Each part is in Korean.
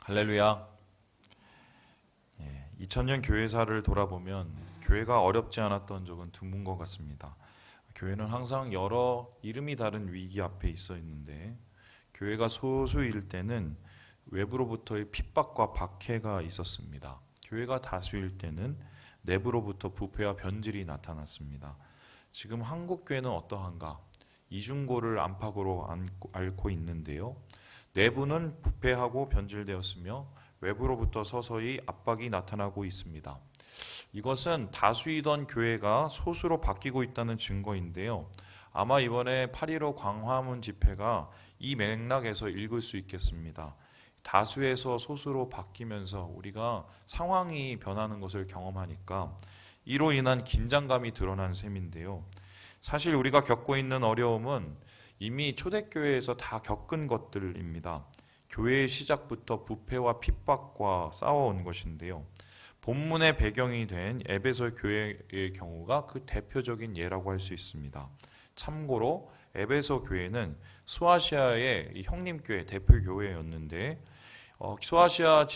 할렐루야. 2000년 교회사를 돌아보면 교회가 어렵지 않았던 적은 드문 것 같습니다. 교회는 항상 여러 이름이 다른 위기 앞에 있어 있는데, 교회가 소수일 때는 외부로부터의 핍박과 박해가 있었습니다. 교회가 다수일 때는 내부로부터 부패와 변질이 나타났습니다. 지금 한국 교회는 어떠한가? 이중고를 안팎으로 앓고 있는데요. 내부는 부패하고 변질되었으며 외부로부터 서서히 압박이 나타나고 있습니다. 이것은 다수이던 교회가 소수로 바뀌고 있다는 증거인데요. 아마 이번에 8.15 광화문 집회가 이 맥락에서 읽을 수 있겠습니다. 다수에서 소수로 바뀌면서 우리가 상황이 변하는 것을 경험하니까 이로 인한 긴장감이 드러난 셈인데요. 사실 우리가 겪고 있는 어려움은 이미 초대교회에서 다 겪은 것들입니다. 교회의 시작부터 부패와 핍박과 싸워온 것인데요. 본문의 배경이 된 에베소 교회의 경우가 그 대표적인 예라고 할 수 있습니다. 참고로 에베소 교회는 소아시아의 형님교회 대표 교회였는데, 소아시아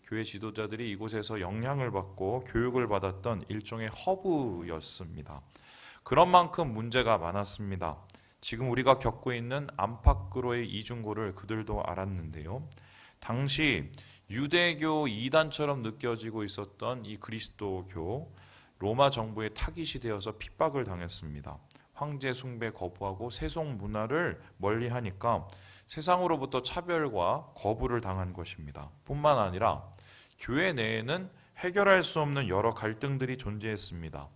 교회 지도자들이 이곳에서 영향을 받고 교육을 받았던 일종의 허브였습니다. 그런 만큼 문제가 많았습니다. 지금 우리가 겪고 있는 안팎으로의 이중고를 그들도 알았는데요. 당시 유대교 이단처럼 느껴지고 있었던 이 그리스도교, 로마 정부의 타깃이 되어서 핍박을 당했습니다. 황제 숭배 거부하고 세속 문화를 멀리하니까 세상으로부터 차별과 거부를 당한 것입니다. 뿐만 아니라 교회 내에는 해결할 수 없는 여러 갈등들이 존재했습니다.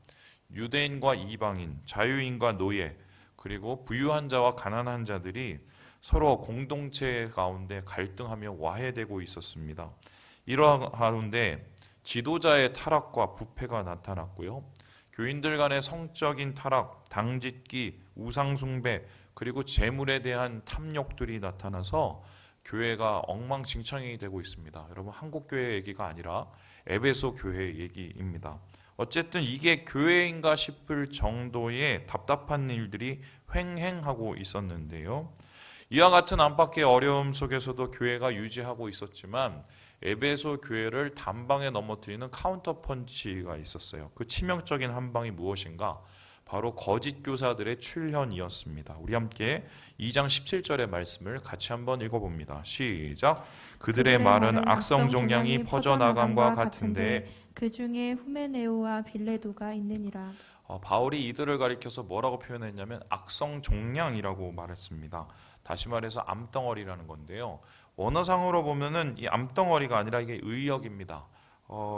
유대인과 이방인, 자유인과 노예, 그리고 부유한 자와 가난한 자들이 서로 공동체 가운데 갈등하며 와해되고 있었습니다. 이러한 가운데 지도자의 타락과 부패가 나타났고요. 교인들 간의 성적인 타락, 당짓기, 우상숭배, 그리고 재물에 대한 탐욕들이 나타나서 교회가 엉망진창이 되고 있습니다. 여러분, 한국 교회 얘기가 아니라 에베소 교회 얘기입니다. 어쨌든 이게 교회인가 싶을 정도의 답답한 일들이 횡행하고 있었는데요. 이와 같은 안팎의 어려움 속에서도 교회가 유지하고 있었지만 에베소 교회를 단방에 넘어뜨리는 카운터 펀치가 있었어요. 그 치명적인 한 방이 무엇인가? 바로 거짓 교사들의 출현이었습니다. 우리 함께 2장 17절의 말씀을 같이 한번 읽어봅니다. 시작. 그들의 말은 악성 종양이 퍼져나감과 같은데 그 중에 후메네오와 빌레도가 있느니라. 바울이 이들을 가리켜서 뭐라고 표현했냐면 악성 종양이라고 말했습니다. 다시 말해서 암덩어리라는 건데요. 원어상으로 보면은 이 암덩어리가 아니라 이게 의역입니다.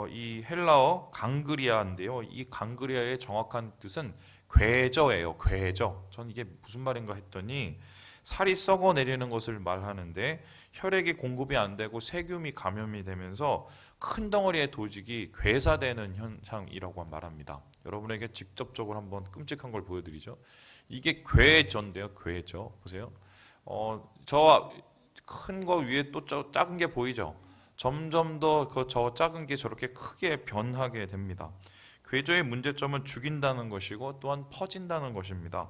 이 헬라어 강그리아인데요. 이 강그리아의 정확한 뜻은 괴저예요. 괴저. 전 이게 무슨 말인가 했더니 살이 썩어 내리는 것을 말하는데 혈액이 공급이 안 되고 세균이 감염이 되면서 큰 덩어리의 도직이 괴사되는 현상이라고 말합니다. 여러분에게 직접적으로 한번 끔찍한 걸 보여드리죠. 이게 괴저인데요. 괴저. 보세요. 저 큰 거 위에 또 작은 게 보이죠. 점점 더 저 작은 게 저렇게 크게 변하게 됩니다. 괴저의 문제점은 죽인다는 것이고 또한 퍼진다는 것입니다.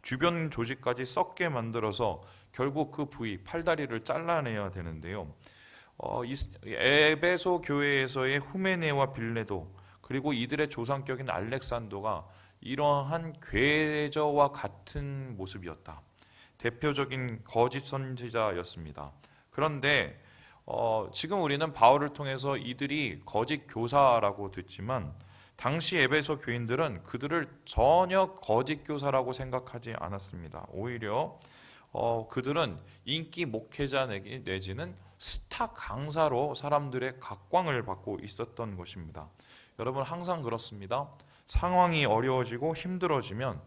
주변 조직까지 썩게 만들어서 결국 그 부위, 팔다리를 잘라내야 되는데요. 에베소 교회에서의 후메네와 빌레도, 그리고 이들의 조상격인 알렉산더가 이러한 괴저와 같은 모습이었다. 대표적인 거짓 선지자였습니다. 그런데 지금 우리는 바울을 통해서 이들이 거짓 교사라고 듣지만 당시 에베소 교인들은 그들을 전혀 거짓 교사라고 생각하지 않았습니다. 오히려 그들은 인기 목회자 내지는 스타 강사로 사람들의 각광을 받고 있었던 것입니다. 여러분, 항상 그렇습니다. 상황이 어려워지고 힘들어지면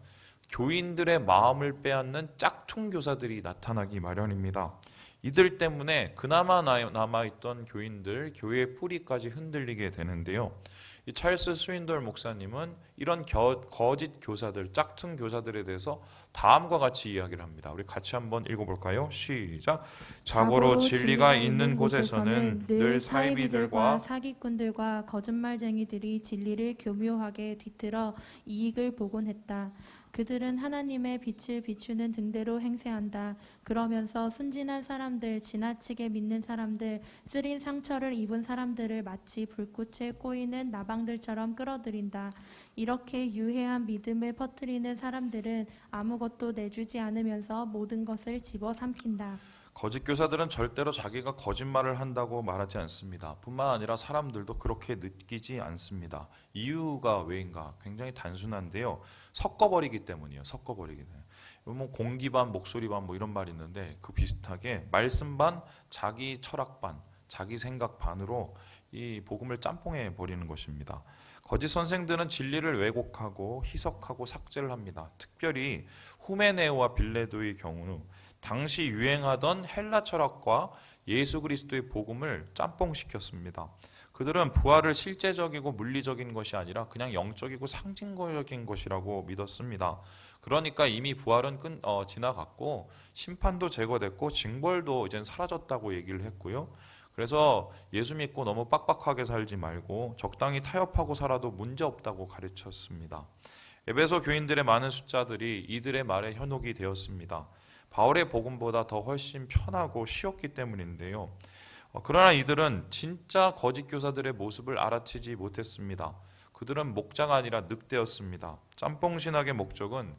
교인들의 마음을 빼앗는 짝퉁 교사들이 나타나기 마련입니다. 이들 때문에 그나마 남아있던 교인들, 교회의 뿌리까지 흔들리게 되는데요. 이 찰스 스윈돌 목사님은 이런 거짓 교사들, 짝퉁 교사들에 대해서 다음과 같이 이야기를 합니다. 우리 같이 한번 읽어볼까요? 시작. 자고로 진리가 있는 곳에서는 늘 사이비들과 사기꾼들과 거짓말쟁이들이 진리를 교묘하게 뒤틀어 이익을 보곤 했다. 그들은 하나님의 빛을 비추는 등대로 행세한다. 그러면서 순진한 사람들, 지나치게 믿는 사람들, 쓰린 상처를 입은 사람들을 마치 불꽃에 꼬이는 나방들처럼 끌어들인다. 이렇게 유해한 믿음을 퍼뜨리는 사람들은 아무것도 내주지 않으면서 모든 것을 집어삼킨다. 거짓 교사들은 절대로 자기가 거짓말을 한다고 말하지 않습니다. 뿐만 아니라 사람들도 그렇게 느끼지 않습니다. 이유가 왜인가? 굉장히 단순한데요. 섞어버리기 때문이에요. 섞어버리기 때문에. 뭐 공기 반 목소리 반 뭐 이런 말이 있는데 그 비슷하게 말씀 반 자기 철학 반 자기 생각 반으로 이 복음을 짬뽕해 버리는 것입니다. 거짓 선생들은 진리를 왜곡하고 희석하고 삭제를 합니다. 특별히 후메네오와 빌레도의 경우 당시 유행하던 헬라 철학과 예수 그리스도의 복음을 짬뽕시켰습니다. 그들은 부활을 실제적이고 물리적인 것이 아니라 그냥 영적이고 상징적인 것이라고 믿었습니다. 그러니까 이미 부활은 지나갔고 심판도 제거됐고 징벌도 이젠 사라졌다고 얘기를 했고요. 그래서 예수 믿고 너무 빡빡하게 살지 말고 적당히 타협하고 살아도 문제없다고 가르쳤습니다. 에베소 교인들의 많은 숫자들이 이들의 말에 현혹이 되었습니다. 바울의 복음보다 더 훨씬 편하고 쉬웠기 때문인데요. 그러나 이들은 진짜 거짓 교사들의 모습을 알아채지 못했습니다. 그들은 목자가 아니라 늑대였습니다. 짬뽕 신학의 목적은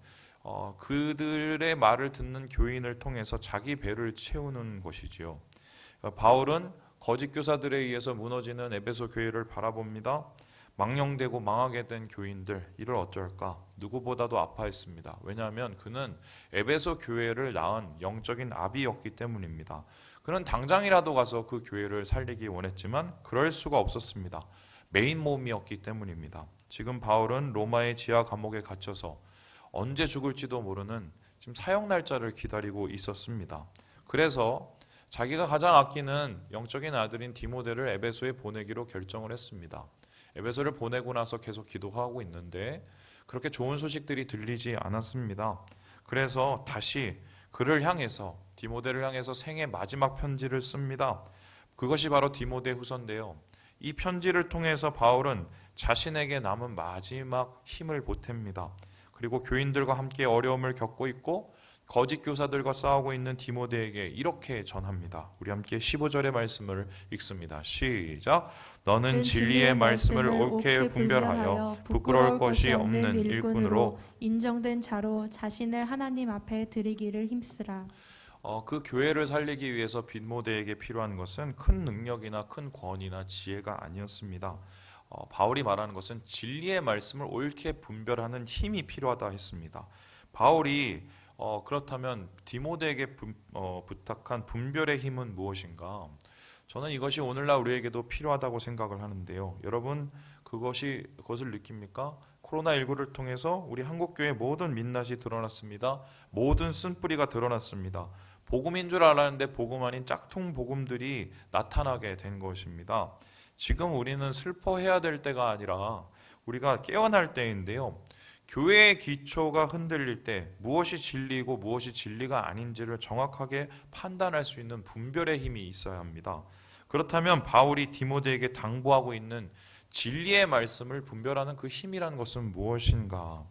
그들의 말을 듣는 교인을 통해서 자기 배를 채우는 것이지요. 바울은 거짓 교사들에 의해서 무너지는 에베소 교회를 바라봅니다. 망령되고 망하게 된 교인들, 이를 어쩔까? 누구보다도 아파했습니다. 왜냐하면 그는 에베소 교회를 낳은 영적인 아비였기 때문입니다. 그는 당장이라도 가서 그 교회를 살리기 원했지만 그럴 수가 없었습니다. 메인 몸이었기 때문입니다. 지금 바울은 로마의 지하 감옥에 갇혀서 언제 죽을지도 모르는 지금 사형 날짜를 기다리고 있었습니다. 그래서 자기가 가장 아끼는 영적인 아들인 디모데를 에베소에 보내기로 결정을 했습니다. 에베소를 보내고 나서 계속 기도하고 있는데 그렇게 좋은 소식들이 들리지 않았습니다. 그래서 다시 그를 향해서 디모데를 향해서 생애 마지막 편지를 씁니다. 그것이 바로 디모데 후서인데요. 이 편지를 통해서 바울은 자신에게 남은 마지막 힘을 보탭니다. 그리고 교인들과 함께 어려움을 겪고 있고 거짓 교사들과 싸우고 있는 디모데에게 이렇게 전합니다. 우리 함께 15절의 말씀을 읽습니다. 시작. 너는 진리의 말씀을 옳게 분별하여 부끄러울 것이 없는 일꾼으로 인정된 자로 자신을 하나님 앞에 드리기를 힘쓰라. 그 교회를 살리기 위해서 디모데에게 필요한 것은 큰 능력이나 큰 권위나 지혜가 아니었습니다. 바울이 말하는 것은 진리의 말씀을 옳게 분별하는 힘이 필요하다 했습니다. 바울이 그렇다면 디모데에게 부탁한 분별의 힘은 무엇인가? 저는 이것이 오늘날 우리에게도 필요하다고 생각을 하는데요. 여러분 그것을 느낍니까? 코로나19를 통해서 우리 한국교회 모든 민낯이 드러났습니다. 모든 쓴뿌리가 드러났습니다. 복음인 줄 알았는데 복음 아닌 짝퉁 복음들이 나타나게 된 것입니다. 지금 우리는 슬퍼해야 될 때가 아니라 우리가 깨어날 때인데요. 교회의 기초가 흔들릴 때 무엇이 진리이고 무엇이 진리가 아닌지를 정확하게 판단할 수 있는 분별의 힘이 있어야 합니다. 그렇다면 바울이 디모데에게 당부하고 있는 진리의 말씀을 분별하는 그 힘이라는 것은 무엇인가?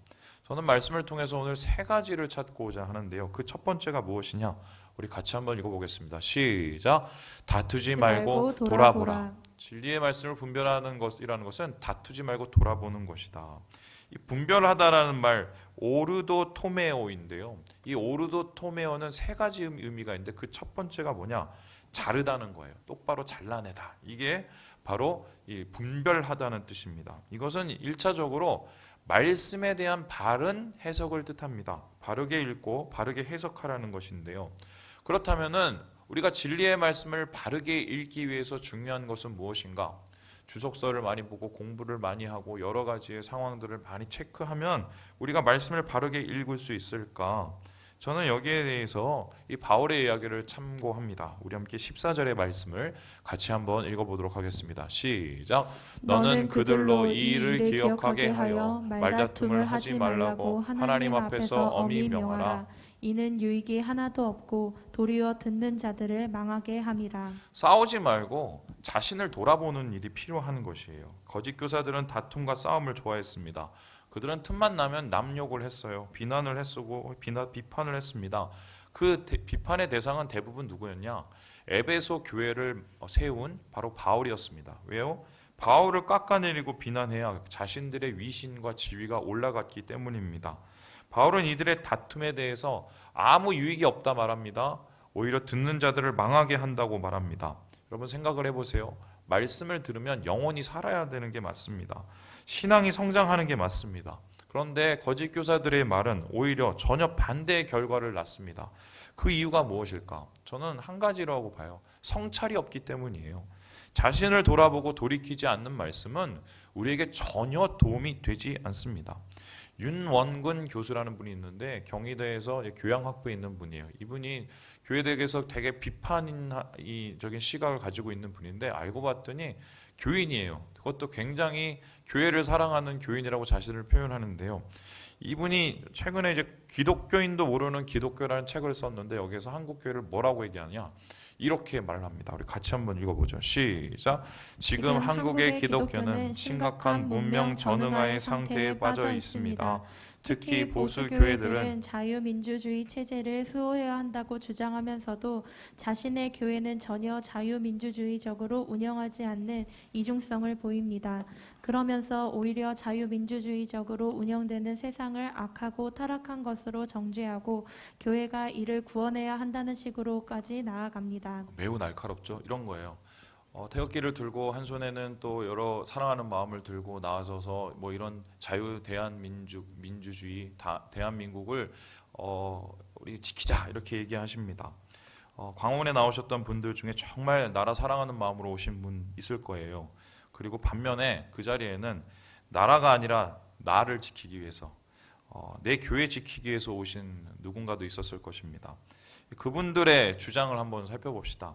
저는 말씀을 통해서 오늘 세 가지를 찾고자 하는데요. 그 첫 번째가 무엇이냐? 우리 같이 한번 읽어보겠습니다. 시작. 다투지 말고 돌아보라. 진리의 말씀을 분별하는 것이라는 것은 다투지 말고 돌아보는 것이다. 이 분별하다라는 말 오르도토메오인데요. 이 오르도토메오는 세 가지 의미가 있는데 그 첫 번째가 뭐냐? 자르다는 거예요. 똑바로 잘라내다. 이게 바로 이 분별하다는 뜻입니다. 이것은 1차적으로 말씀에 대한 바른 해석을 뜻합니다. 바르게 읽고 바르게 해석하라는 것인데요. 그렇다면은 우리가 진리의 말씀을 바르게 읽기 위해서 중요한 것은 무엇인가? 주석서를 많이 보고 공부를 많이 하고 여러 가지의 상황들을 많이 체크하면 우리가 말씀을 바르게 읽을 수 있을까? 저는 여기에 대해서 이 바울의 이야기를 참고합니다. 우리 함께 14절의 말씀을 같이 한번 읽어보도록 하겠습니다. 시작. 너는 그들로 이 일을 기억하게 하여 말다툼을 하지 말라고 하나님 앞에서 엄히 명하라. 이는 유익이 하나도 없고 도리어 듣는 자들을 망하게 함이라. 싸우지 말고 자신을 돌아보는 일이 필요한 것이에요. 거짓 교사들은 다툼과 싸움을 좋아했습니다. 그들은 틈만 나면 남 욕을 했어요. 비난을 했고 비판을 했습니다. 그 비판의 대상은 대부분 누구였냐? 에베소 교회를 세운 바로 바울이었습니다. 왜요? 바울을 깎아내리고 비난해야 자신들의 위신과 지위가 올라갔기 때문입니다. 바울은 이들의 다툼에 대해서 아무 유익이 없다 말합니다. 오히려 듣는 자들을 망하게 한다고 말합니다. 여러분 생각을 해보세요. 말씀을 들으면 영원히 살아야 되는 게 맞습니다. 신앙이 성장하는 게 맞습니다. 그런데 거짓 교사들의 말은 오히려 전혀 반대의 결과를 낳습니다. 그 이유가 무엇일까? 저는 한 가지라고 봐요. 성찰이 없기 때문이에요. 자신을 돌아보고 돌이키지 않는 말씀은 우리에게 전혀 도움이 되지 않습니다. 윤원근 교수라는 분이 있는데 경희대에서 교양학부에 있는 분이에요. 이분이 교회대에서 되게 비판적인 시각을 가지고 있는 분인데 알고 봤더니 교인이에요. 그것도 굉장히 교회를 사랑하는 교인이라고 자신을 표현하는데요. 이분이 최근에 이제 기독교인도 모르는 기독교라는 책을 썼는데 여기서 한국 교회를 뭐라고 얘기하냐? 이렇게 말을 합니다. 우리 같이 한번 읽어보죠. 시작. 지금 한국의 기독교는 심각한 문명 전응화의 상태에 빠져 있습니다. 특히 보수 교회들은 자유민주주의 체제를 수호해야 한다고 주장하면서도 자신의 교회는 전혀 자유민주주의적으로 운영하지 않는 이중성을 보입니다. 그러면서 오히려 자유민주주의적으로 운영되는 세상을 악하고 타락한 것으로 정죄하고 교회가 이를 구원해야 한다는 식으로까지 나아갑니다. 매우 날카롭죠. 이런 거예요. 태극기를 들고 한 손에는 또 여러 사랑하는 마음을 들고 나와서서 뭐 이런 자유 민주주의 대한민국을 우리 지키자 이렇게 얘기하십니다. 광화문에 나오셨던 분들 중에 정말 나라 사랑하는 마음으로 오신 분 있을 거예요. 그리고 반면에 그 자리에는 나라가 아니라 나를 지키기 위해서 내 교회 지키기 위해서 오신 누군가도 있었을 것입니다. 그분들의 주장을 한번 살펴봅시다.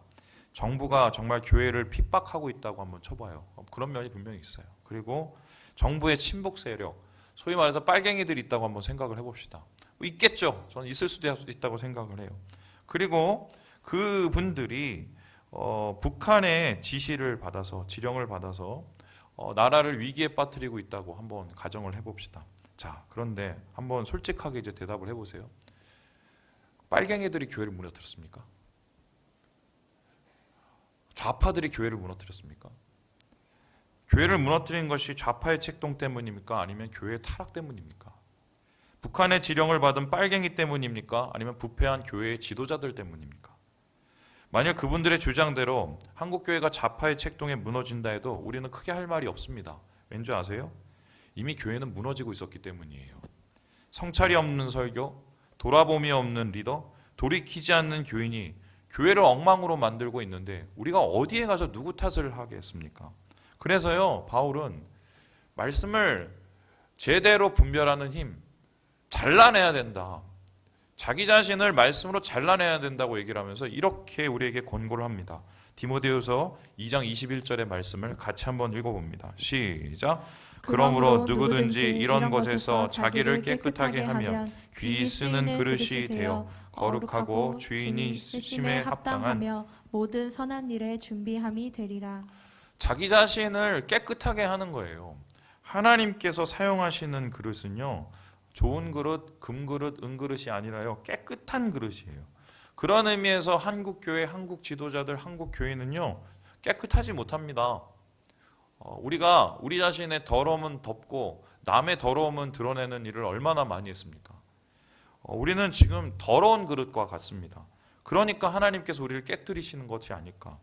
정부가 정말 교회를 핍박하고 있다고 한번 쳐봐요. 그런 면이 분명히 있어요. 그리고 정부의 친북 세력, 소위 말해서 빨갱이들이 있다고 한번 생각을 해봅시다. 있겠죠. 저는 있을 수도 있다고 생각을 해요. 그리고 그분들이 북한의 지시를 받아서 지령을 받아서 나라를 위기에 빠뜨리고 있다고 한번 가정을 해봅시다. 자, 그런데 한번 솔직하게 이제 대답을 해보세요. 빨갱이들이 교회를 무너뜨렸습니까? 좌파들이 교회를 무너뜨렸습니까? 교회를 무너뜨린 것이 좌파의 책동 때문입니까? 아니면 교회의 타락 때문입니까? 북한의 지령을 받은 빨갱이 때문입니까? 아니면 부패한 교회의 지도자들 때문입니까? 만약 그분들의 주장대로 한국교회가 좌파의 책동에 무너진다 해도 우리는 크게 할 말이 없습니다. 왠지 아세요? 이미 교회는 무너지고 있었기 때문이에요. 성찰이 없는 설교, 돌아봄이 없는 리더, 돌이키지 않는 교인이 교회를 엉망으로 만들고 있는데 우리가 어디에 가서 누구 탓을 하겠습니까? 그래서요, 바울은 말씀을 제대로 분별하는 힘, 잘라내야 된다. 자기 자신을 말씀으로 잘라내야 된다고 얘기를 하면서 이렇게 우리에게 권고를 합니다. 디모데후서 2장 21절의 말씀을 같이 한번 읽어봅니다. 시작. 그러므로 누구든지 이런 것에서 자기를 깨끗하게 하면 귀 쓰는 그릇이 되어 거룩하고 주인이 쓰심에 합당한 모든 선한 일에 준비함이 되리라. 자기 자신을 깨끗하게 하는 거예요. 하나님께서 사용하시는 그릇은요, 좋은 그릇, 금그릇, 은그릇이 아니라요, 깨끗한 그릇이에요. 그런 의미에서 한국교회, 한국 지도자들, 한국 교회는요, 깨끗하지 못합니다. 우리가 우리 자신의 더러움은 덮고 남의 더러움은 드러내는 일을 얼마나 많이 했습니까? 우리는 지금 더러운 그릇과 같습니다. 그러니까 하나님께서 우리를 깨뜨리시는 것이 아닐까.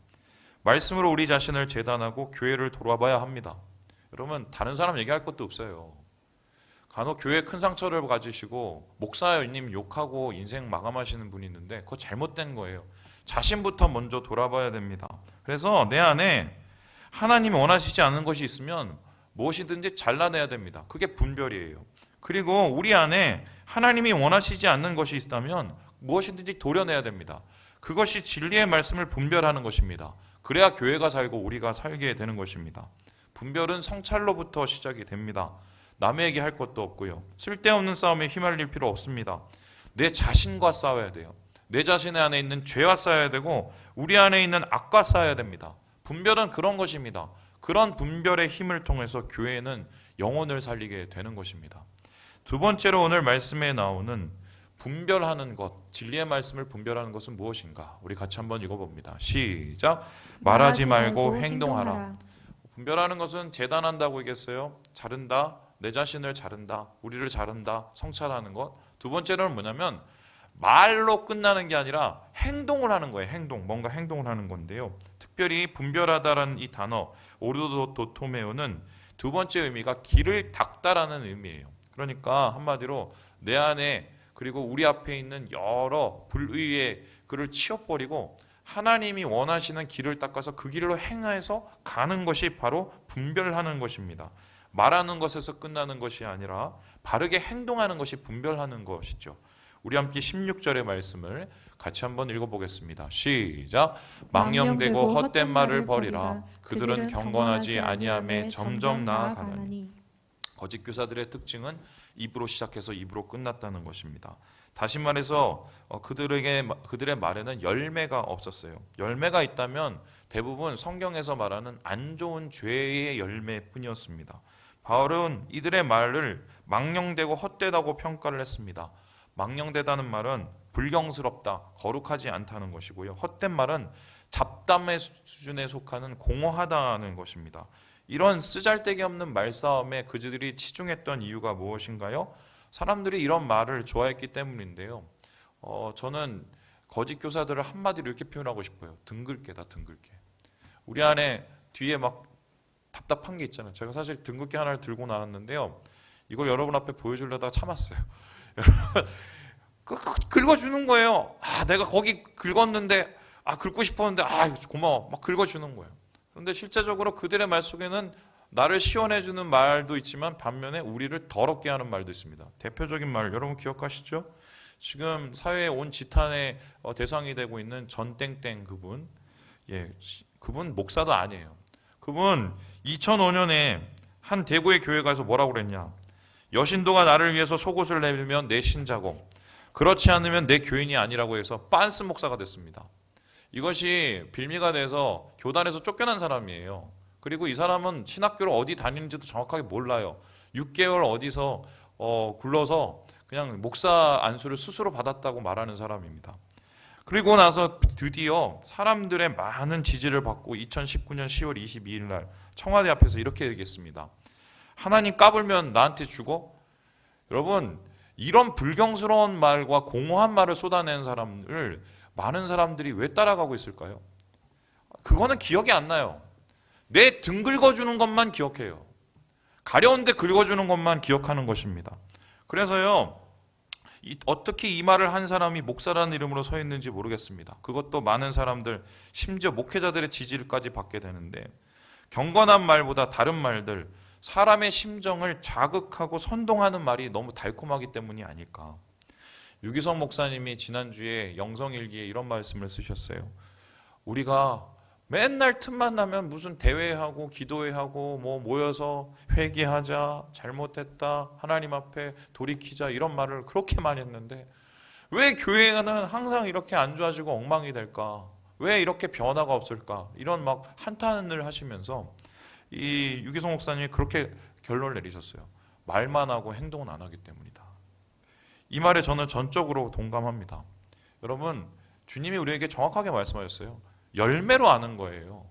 말씀으로 우리 자신을 재단하고 교회를 돌아봐야 합니다. 여러분, 다른 사람 얘기할 것도 없어요. 간혹 교회 큰 상처를 가지시고 목사님 욕하고 인생 마감하시는 분이 있는데 그거 잘못된 거예요. 자신부터 먼저 돌아봐야 됩니다. 그래서 내 안에 하나님이 원하시지 않는 것이 있으면 무엇이든지 잘라내야 됩니다. 그게 분별이에요. 그리고 우리 안에 하나님이 원하시지 않는 것이 있다면 무엇이든지 도려내야 됩니다. 그것이 진리의 말씀을 분별하는 것입니다. 그래야 교회가 살고 우리가 살게 되는 것입니다. 분별은 성찰로부터 시작이 됩니다. 남에게 할 것도 없고요. 쓸데없는 싸움에 휘말릴 필요 없습니다. 내 자신과 싸워야 돼요. 내 자신 안에 있는 죄와 싸워야 되고 우리 안에 있는 악과 싸워야 됩니다. 분별은 그런 것입니다. 그런 분별의 힘을 통해서 교회는 영혼을 살리게 되는 것입니다. 두 번째로 오늘 말씀에 나오는 분별하는 것, 진리의 말씀을 분별하는 것은 무엇인가? 우리 같이 한번 읽어봅니다. 시작. 말하지 말고 행동하라. 분별하는 것은 재단한다고 얘기했어요. 자른다, 내 자신을 자른다, 우리를 자른다, 성찰하는 것. 두 번째로는 뭐냐면 말로 끝나는 게 아니라 행동을 하는 거예요. 행동, 뭔가 행동을 하는 건데요. 특별히 분별하다라는 이 단어 오르도토메오는 두 번째 의미가 길을 닦다라는 의미예요. 그러니까 한마디로 내 안에 그리고 우리 앞에 있는 여러 불의의 그를 치워버리고 하나님이 원하시는 길을 닦아서 그 길로 행해서 가는 것이 바로 분별하는 것입니다. 말하는 것에서 끝나는 것이 아니라 바르게 행동하는 것이 분별하는 것이죠. 우리 함께 16절의 말씀을 같이 한번 읽어보겠습니다. 시작. 망령되고 헛된 말을 버리라. 그들은 경건하지 아니함에 점점 나아가나니. 거짓 교사들의 특징은 입으로 시작해서 입으로 끝났다는 것입니다. 다시 말해서 그들의 말에는 열매가 없었어요. 열매가 있다면 대부분 성경에서 말하는 안 좋은 죄의 열매뿐이었습니다. 바울은 이들의 말을 망령되고 헛되다고 평가를 했습니다. 망령되다는 말은 불경스럽다, 거룩하지 않다는 것이고요. 헛된 말은 잡담의 수준에 속하는 공허하다는 것입니다. 이런 쓰잘데기 없는 말싸움에 그들이 치중했던 이유가 무엇인가요? 사람들이 이런 말을 좋아했기 때문인데요. 저는 거짓 교사들을 한마디로 이렇게 표현하고 싶어요. 등글게다, 등글게. 우리 안에 뒤에 막 답답한 게 있잖아요. 제가 사실 등글게 하나를 들고 나왔는데요. 이걸 여러분 앞에 보여주려다가 참았어요. 긁어주는 거예요. 내가 거기 긁었는데, 긁고 싶었는데, 고마워. 막 긁어주는 거예요. 그런데 실제적으로 그들의 말 속에는 나를 시원해주는 말도 있지만 반면에 우리를 더럽게 하는 말도 있습니다. 대표적인 말 여러분 기억하시죠? 지금 사회에 온 지탄의 대상이 되고 있는 전땡땡 그분, 그분 목사도 아니에요. 그분 2005년에 한 대구의 교회 가서 뭐라고 그랬냐? 여신도가 나를 위해서 속옷을 내밀면 내 신자고 그렇지 않으면 내 교인이 아니라고 해서 빤스 목사가 됐습니다. 이것이 빌미가 돼서 교단에서 쫓겨난 사람이에요. 그리고 이 사람은 신학교를 어디 다니는지도 정확하게 몰라요. 6개월 어디서 굴러서 그냥 목사 안수를 스스로 받았다고 말하는 사람입니다. 그리고 나서 드디어 사람들의 많은 지지를 받고 2019년 10월 22일 날 청와대 앞에서 이렇게 얘기했습니다. 하나님 까불면 나한테 죽어? 여러분, 이런 불경스러운 말과 공허한 말을 쏟아내는 사람을 많은 사람들이 왜 따라가고 있을까요? 그거는 기억이 안 나요. 내 등 긁어주는 것만 기억해요. 가려운데 긁어주는 것만 기억하는 것입니다. 그래서요, 어떻게 이 말을 한 사람이 목사라는 이름으로 서 있는지 모르겠습니다. 그것도 많은 사람들, 심지어 목회자들의 지지를까지 받게 되는데 경건한 말보다 다른 말들, 사람의 심정을 자극하고 선동하는 말이 너무 달콤하기 때문이 아닐까. 유기성 목사님이 지난주에 영성일기에 이런 말씀을 쓰셨어요. 우리가 맨날 틈만 나면 무슨 대회하고 기도회하고 모여서 회개하자, 잘못했다, 하나님 앞에 돌이키자 이런 말을 그렇게 많이 했는데 왜 교회는 항상 이렇게 안 좋아지고 엉망이 될까? 왜 이렇게 변화가 없을까? 이런 막 한탄을 하시면서 이 유기성 목사님이 그렇게 결론을 내리셨어요. 말만 하고 행동은 안 하기 때문이다. 이 말에 저는 전적으로 동감합니다. 여러분, 주님이 우리에게 정확하게 말씀하셨어요. 열매로 아는 거예요.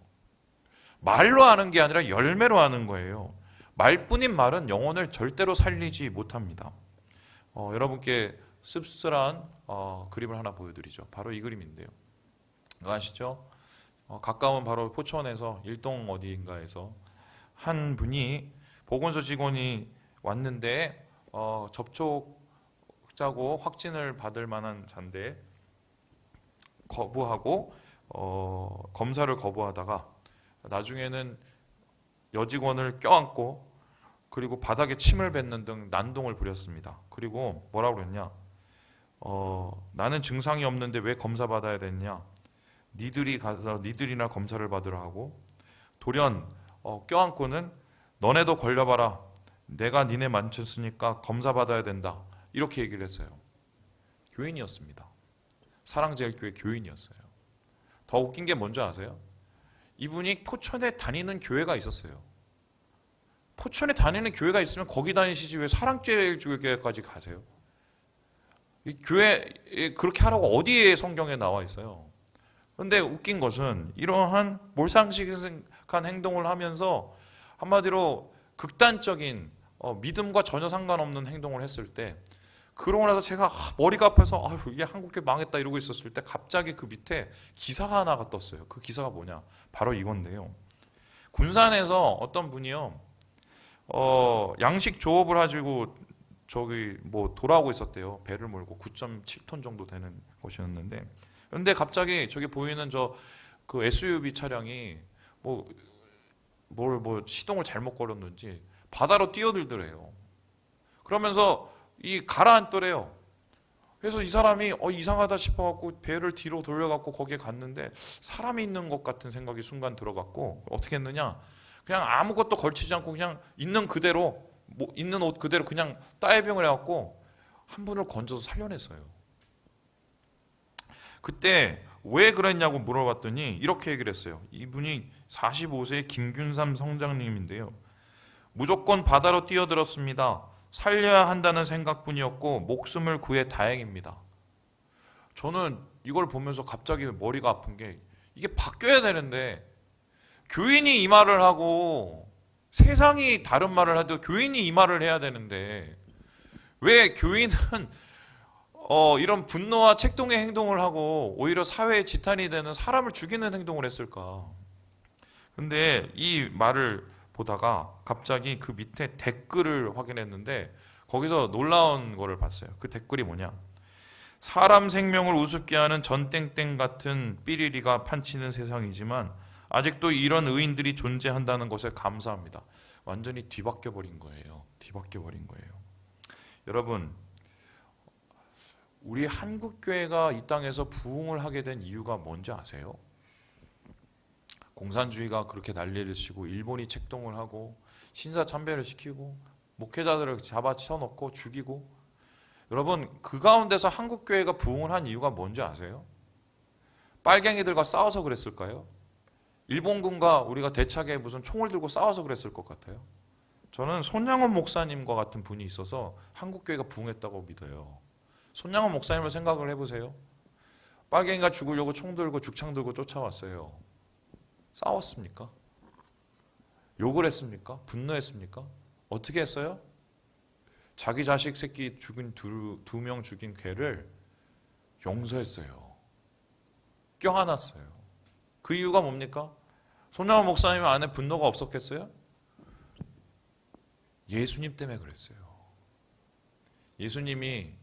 말로 아는 게 아니라 열매로 아는 거예요. 말뿐인 말은 영혼을 절대로 살리지 못합니다. 여러분께 씁쓸한 그림을 하나 보여드리죠. 바로 이 그림인데요. 아시죠? 가까운 바로 포천에서 일동 어디인가에서 한 분이 보건소 직원이 왔는데 접촉자고 확진을 받을 만한 잔데 거부하고 검사를 거부하다가 나중에는 여직원을 껴안고 그리고 바닥에 침을 뱉는 등 난동을 부렸습니다. 그리고 뭐라고 그랬냐? 나는 증상이 없는데 왜 검사 받아야 되냐? 니들이 가서 니들이나 검사를 받으라 하고, 돌연 껴안고는 너네도 걸려봐라. 내가 니네 만졌으니까 검사 받아야 된다. 이렇게 얘기를 했어요. 교인이었습니다. 사랑제일교회 교인이었어요. 더 웃긴 게 뭔지 아세요? 이분이 포천에 다니는 교회가 있었어요. 포천에 다니는 교회가 있으면 거기 다니시지 왜 사랑제일교회까지 가세요? 이 교회 그렇게 하라고 어디에 성경에 나와 있어요? 그런데 웃긴 것은 이러한 몰상식한 행동을 하면서 한마디로 극단적인 믿음과 전혀 상관없는 행동을 했을 때, 그러고 나서 제가 머리가 아파서 이게 한국교회 망했다 이러고 있었을 때 갑자기 그 밑에 기사가 하나가 떴어요. 그 기사가 뭐냐? 바로 이건데요. 군산에서 어떤 분이요, 양식 조업을 가지고 저기 뭐 돌아오고 있었대요. 배를 몰고 9.7톤 정도 되는 곳이었는데, 그런데 갑자기 저기 보이는 그 SUV 차량이 뭐 시동을 잘못 걸었는지 바다로 뛰어들더래요. 그러면서 가라앉더래요. 그래서 이 사람이 이상하다 싶어갖고 배를 뒤로 돌려갖고 거기에 갔는데 사람이 있는 것 같은 생각이 순간 들어갖고 어떻게 했느냐? 그냥 아무것도 걸치지 않고 그냥 있는 그대로 있는 옷 그대로 그냥 다이빙을 해갖고 한 분을 건져서 살려냈어요. 그때 왜 그랬냐고 물어봤더니 이렇게 얘기를 했어요. 이분이 45세의 김균삼 성장님인데요. 무조건 바다로 뛰어들었습니다. 살려야 한다는 생각뿐이었고 목숨을 구해 다행입니다. 저는 이걸 보면서 갑자기 머리가 아픈 게, 이게 바뀌어야 되는데 교인이 이 말을 하고 세상이 다른 말을 해도 교인이 이 말을 해야 되는데 왜 교인은 이런 분노와 책동의 행동을 하고 오히려 사회의 지탄이 되는 사람을 죽이는 행동을 했을까? 근데 이 말을 보다가 갑자기 그 밑에 댓글을 확인했는데 거기서 놀라운 거를 봤어요. 그 댓글이 뭐냐? 사람 생명을 우습게 하는 전땡땡 같은 삐리리가 판치는 세상이지만 아직도 이런 의인들이 존재한다는 것에 감사합니다. 완전히 뒤바뀌어 버린 거예요. 뒤바뀌어 버린 거예요. 여러분, 우리 한국교회가 이 땅에서 부흥을 하게 된 이유가 뭔지 아세요? 공산주의가 그렇게 난리를 치고 일본이 책동을 하고 신사참배를 시키고 목회자들을 잡아쳐놓고 죽이고, 여러분 그 가운데서 한국교회가 부흥을 한 이유가 뭔지 아세요? 빨갱이들과 싸워서 그랬을까요? 일본군과 우리가 대차게 무슨 총을 들고 싸워서 그랬을 것 같아요? 저는 손양원 목사님과 같은 분이 있어서 한국교회가 부흥했다고 믿어요. 손양원 목사님을 생각을 해보세요. 빨갱이가 죽으려고 총 들고 죽창 들고 쫓아왔어요. 싸웠습니까? 욕을 했습니까? 분노했습니까? 어떻게 했어요? 자기 자식 새끼 죽인 두 명 죽인 걔를 용서했어요. 껴안았어요. 그 이유가 뭡니까? 손양원 목사님 안에 분노가 없었겠어요? 예수님 때문에 그랬어요. 예수님이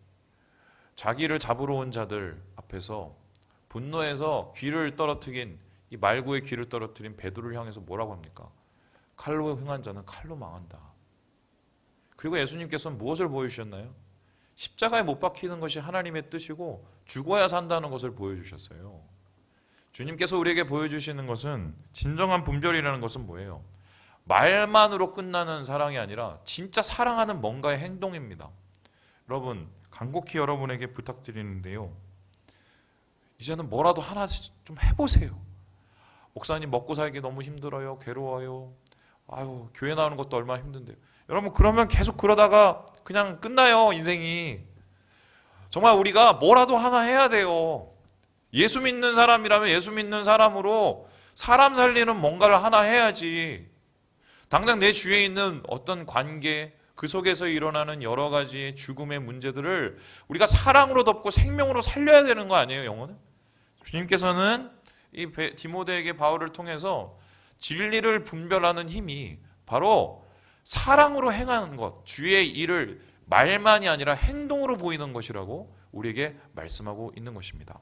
자기를 잡으러 온 자들 앞에서 분노해서 귀를 떨어뜨린 이 말구의 귀를 떨어뜨린 베드로를 향해서 뭐라고 합니까? 칼로 행한 자는 칼로 망한다. 그리고 예수님께서는 무엇을 보여주셨나요? 십자가에 못 박히는 것이 하나님의 뜻이고 죽어야 산다는 것을 보여주셨어요. 주님께서 우리에게 보여주시는 것은, 진정한 분별이라는 것은 뭐예요? 말만으로 끝나는 사랑이 아니라 진짜 사랑하는 뭔가의 행동입니다. 여러분, 간곡히 여러분에게 부탁드리는데요, 이제는 뭐라도 하나 좀 해보세요. 목사님 먹고 살기 너무 힘들어요. 괴로워요. 아유, 교회 나오는 것도 얼마나 힘든데요. 여러분, 그러면 계속 그러다가 그냥 끝나요, 인생이. 정말 우리가 뭐라도 하나 해야 돼요. 예수 믿는 사람이라면 예수 믿는 사람으로 사람 살리는 뭔가를 하나 해야지. 당장 내 주위에 있는 어떤 관계, 그 속에서 일어나는 여러 가지의 죽음의 문제들을 우리가 사랑으로 덮고 생명으로 살려야 되는 거 아니에요, 영혼은? 주님께서는 이 디모데에게 바울을 통해서 진리를 분별하는 힘이 바로 사랑으로 행하는 것, 주의 일을 말만이 아니라 행동으로 보이는 것이라고 우리에게 말씀하고 있는 것입니다.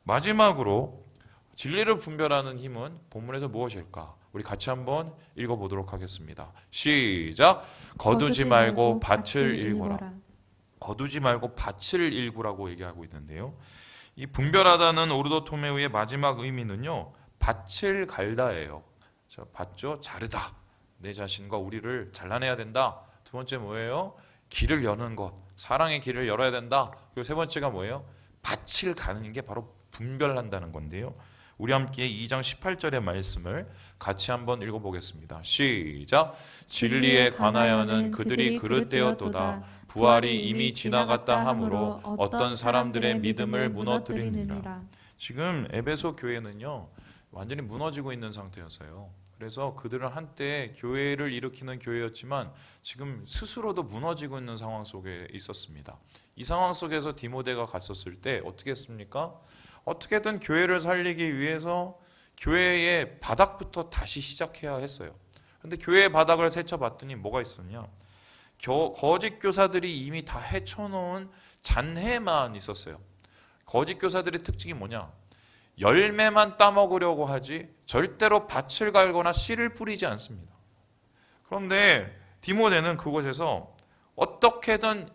마지막으로 진리를 분별하는 힘은 본문에서 무엇일까? 우리 같이 한번 읽어보도록 하겠습니다. 시작. 거두지 말고 밭을 일구라. 거두지 말고 밭을 일구라고 얘기하고 있는데요. 이 분별하다는 오르도 토메우의 마지막 의미는요, 밭을 갈다예요. 밭죠? 자르다. 내 자신과 우리를 잘라내야 된다. 두 번째 뭐예요? 길을 여는 것. 사랑의 길을 열어야 된다. 그리고 세 번째가 뭐예요? 밭을 가는 게 바로 분별한다는 건데요. 우리 함께 2장 18절의 말씀을 같이 한번 읽어보겠습니다. 시작. 진리에 관하여는 그들이 그릇되었도다. 부활이 이미 지나갔다 하므로 어떤 사람들의 믿음을 무너뜨리느니라. 지금 에베소 교회는요, 완전히 무너지고 있는 상태였어요. 그래서 그들은 한때 교회를 일으키는 교회였지만 지금 스스로도 무너지고 있는 상황 속에 있었습니다. 이 상황 속에서 디모데가 갔었을 때 어떻게 했습니까? 어떻게든 교회를 살리기 위해서 교회의 바닥부터 다시 시작해야 했어요. 근데 교회의 바닥을 세쳐봤더니 뭐가 있었냐? 거짓 교사들이 이미 다 헤쳐놓은 잔해만 있었어요. 거짓 교사들의 특징이 뭐냐? 열매만 따먹으려고 하지 절대로 밭을 갈거나 씨를 뿌리지 않습니다. 그런데 디모데는 그곳에서 어떻게든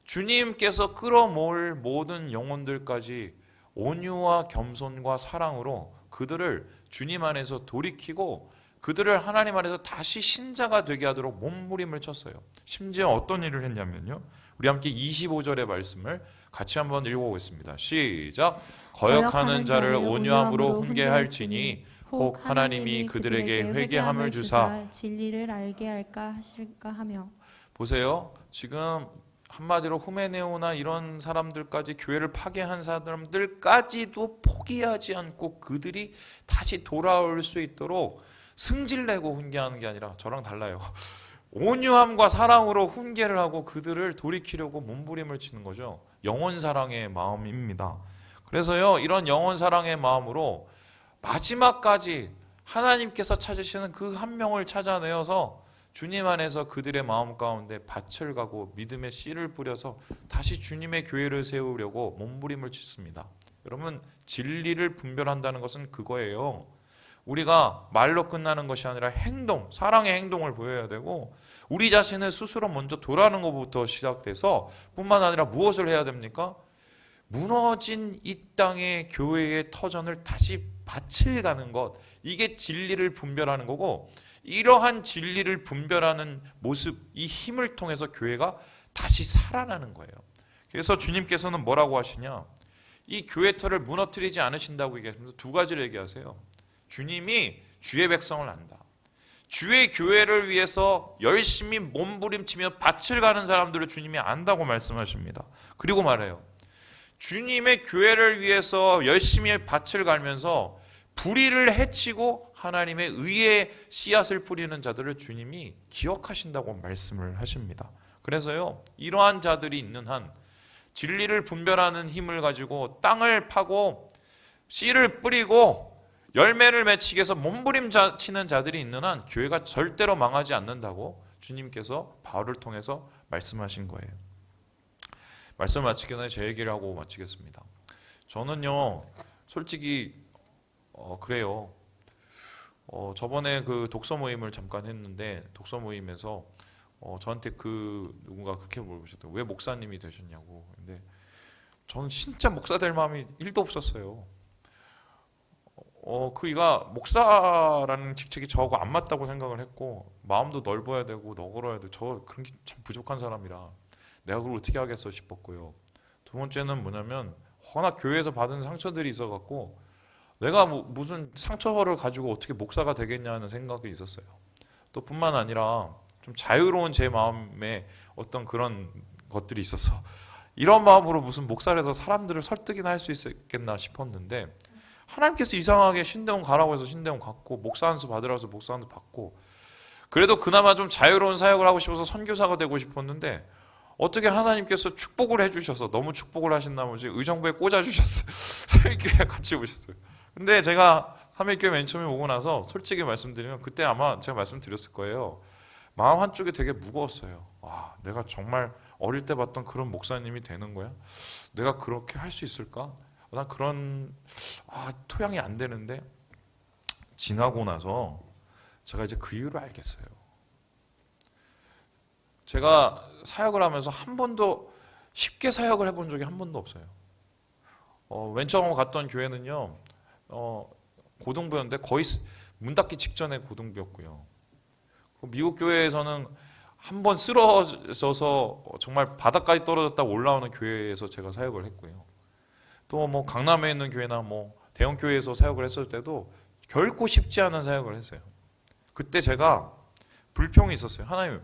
주님께서 끌어모을 모든 영혼들까지 온유와 겸손과 사랑으로 그들을 주님 안에서 돌이키고 그들을 하나님 안에서 다시 신자가 되게 하도록 몸부림을 쳤어요. 심지어 어떤 일을 했냐면요, 우리 함께 25절의 말씀을 같이 한번 읽어보겠습니다. 시작. 거역하는 자를 온유함으로 훈계할지니 혹 하나님이 그들에게 회개함을 주사 진리를 알게 할까 하실까 하며. 보세요. 지금 한마디로 후메네오나 이런 사람들까지, 교회를 파괴한 사람들까지도 포기하지 않고 그들이 다시 돌아올 수 있도록 승질내고 훈계하는 게 아니라 저랑 달라요. 온유함과 사랑으로 훈계를 하고 그들을 돌이키려고 몸부림을 치는 거죠. 영혼 사랑의 마음입니다. 그래서요, 이런 영혼 사랑의 마음으로 마지막까지 하나님께서 찾으시는 그 한 명을 찾아내어서 주님 안에서 그들의 마음 가운데 밭을 가고 믿음의 씨를 뿌려서 다시 주님의 교회를 세우려고 몸부림을 쳤습니다. 여러분, 진리를 분별한다는 것은 그거예요. 우리가 말로 끝나는 것이 아니라 행동, 사랑의 행동을 보여야 되고 우리 자신을 스스로 먼저 돌아가는 것부터 시작돼서 뿐만 아니라 무엇을 해야 됩니까? 무너진 이 땅의 교회의 터전을 다시 밭을 가는 것, 이게 진리를 분별하는 거고, 이러한 진리를 분별하는 모습, 이 힘을 통해서 교회가 다시 살아나는 거예요. 그래서 주님께서는 뭐라고 하시냐? 이 교회 터를 무너뜨리지 않으신다고 얘기하시면서 두 가지를 얘기하세요. 주님이 주의 백성을 안다. 주의 교회를 위해서 열심히 몸부림치며 밭을 가는 사람들을 주님이 안다고 말씀하십니다. 그리고 말해요. 주님의 교회를 위해서 열심히 밭을 갈면서 불의를 해치고 하나님의 의의 씨앗을 뿌리는 자들을 주님이 기억하신다고 말씀을 하십니다. 그래서요, 이러한 자들이 있는 한 진리를 분별하는 힘을 가지고 땅을 파고 씨를 뿌리고 열매를 맺히게 해서 몸부림치는 자들이 있는 한 교회가 절대로 망하지 않는다고 주님께서 바울을 통해서 말씀하신 거예요. 말씀을 마치기 전에 제 얘기를 하고 마치겠습니다. 저는요, 솔직히 그래요. 저번에 그 독서 모임을 잠깐 했는데 독서 모임에서 저한테 누군가 그렇게 물어보셨더라고요. 왜 목사님이 되셨냐고. 근데 저는 진짜 목사 될 마음이 1도 없었어요. 그이가 목사라는 직책이 저하고 안 맞다고 생각을 했고, 마음도 넓어야 되고 너그러야 되고, 저 그런 게 참 부족한 사람이라 내가 그걸 어떻게 하겠어 싶었고요. 두 번째는 뭐냐면, 워낙 교회에서 받은 상처들이 있어갖고 내가 무슨 상처를 가지고 어떻게 목사가 되겠냐는 생각이 있었어요. 또 뿐만 아니라 좀 자유로운 제 마음에 어떤 그런 것들이 있어서 이런 마음으로 무슨 목사를 해서 사람들을 설득이나 할 수 있겠나 싶었는데, 하나님께서 이상하게 신대원 가라고 해서 신대원 갔고, 목사 한수 받으라고 해서 목사 한수 받고, 그래도 그나마 좀 자유로운 사역을 하고 싶어서 선교사가 되고 싶었는데 어떻게 하나님께서 축복을 해주셔서, 너무 축복을 하신 나머지 의정부에 꽂아주셨어요. 삼일교회 같이 오셨어요. 근데 제가 삼일교회 맨 처음에 오고 나서 솔직히 말씀드리면, 그때 아마 제가 말씀드렸을 거예요. 마음 한쪽이 되게 무거웠어요. 와, 내가 정말 어릴 때 봤던 그런 목사님이 되는 거야? 내가 그렇게 할 수 있을까? 난 그런 토양이 안 되는데 지나고 나서 제가 이제 그 이유를 알겠어요. 제가 사역을 하면서 한 번도 쉽게 사역을 해본 적이 한 번도 없어요. 맨 처음 갔던 교회는요, 고등부였는데 거의 문 닫기 직전에 고등부였고요. 미국 교회에서는 한 번 쓰러져서 정말 바닥까지 떨어졌다 올라오는 교회에서 제가 사역을 했고요. 또 뭐 강남에 있는 교회나 뭐 대형 교회에서 사역을 했을 때도 결코 쉽지 않은 사역을 했어요. 그때 제가 불평이 있었어요. 하나님,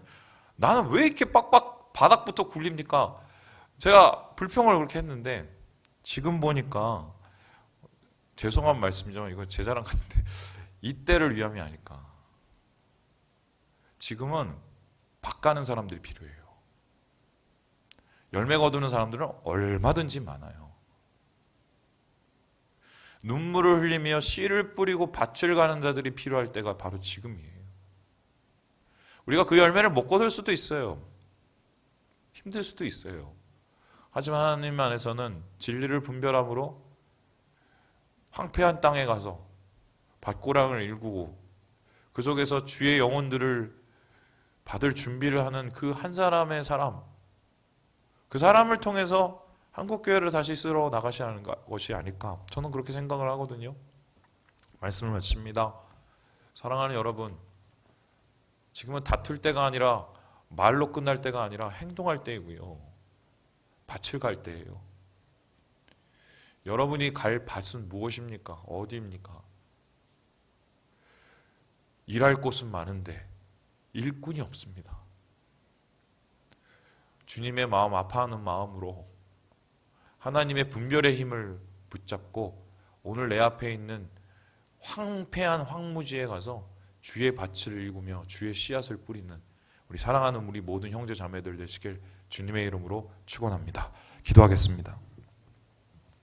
나는 왜 이렇게 빡빡 바닥부터 굴립니까? 제가 불평을 그렇게 했는데 지금 보니까 죄송한 말씀이지만 이건 제 자랑 같은데 이때를 위함이 아닐까. 지금은 바가는 사람들이 필요해요. 열매 거두는 사람들은 얼마든지 많아요. 눈물을 흘리며 씨를 뿌리고 밭을 가는 자들이 필요할 때가 바로 지금이에요. 우리가 그 열매를 못 거둘 수도 있어요. 힘들 수도 있어요. 하지만 하나님 안에서는 진리를 분별함으로 황폐한 땅에 가서 밭고랑을 일구고 그 속에서 주의 영혼들을 받을 준비를 하는 그 한 사람의 사람, 그 사람을 통해서 한국교회를 다시 쓸어 나가셔야 하는 것이 아닐까, 저는 그렇게 생각을 하거든요. 말씀을 마칩니다. 사랑하는 여러분, 지금은 다툴 때가 아니라 말로 끝날 때가 아니라 행동할 때이고요, 밭을 갈 때예요. 여러분이 갈 밭은 무엇입니까? 어디입니까? 일할 곳은 많은데 일꾼이 없습니다. 주님의 마음, 아파하는 마음으로 하나님의 분별의 힘을 붙잡고 오늘 내 앞에 있는 황폐한 황무지에 가서 주의 밭을 일구며 주의 씨앗을 뿌리는 우리 사랑하는 우리 모든 형제 자매들 되시길 주님의 이름으로 축원합니다. 기도하겠습니다.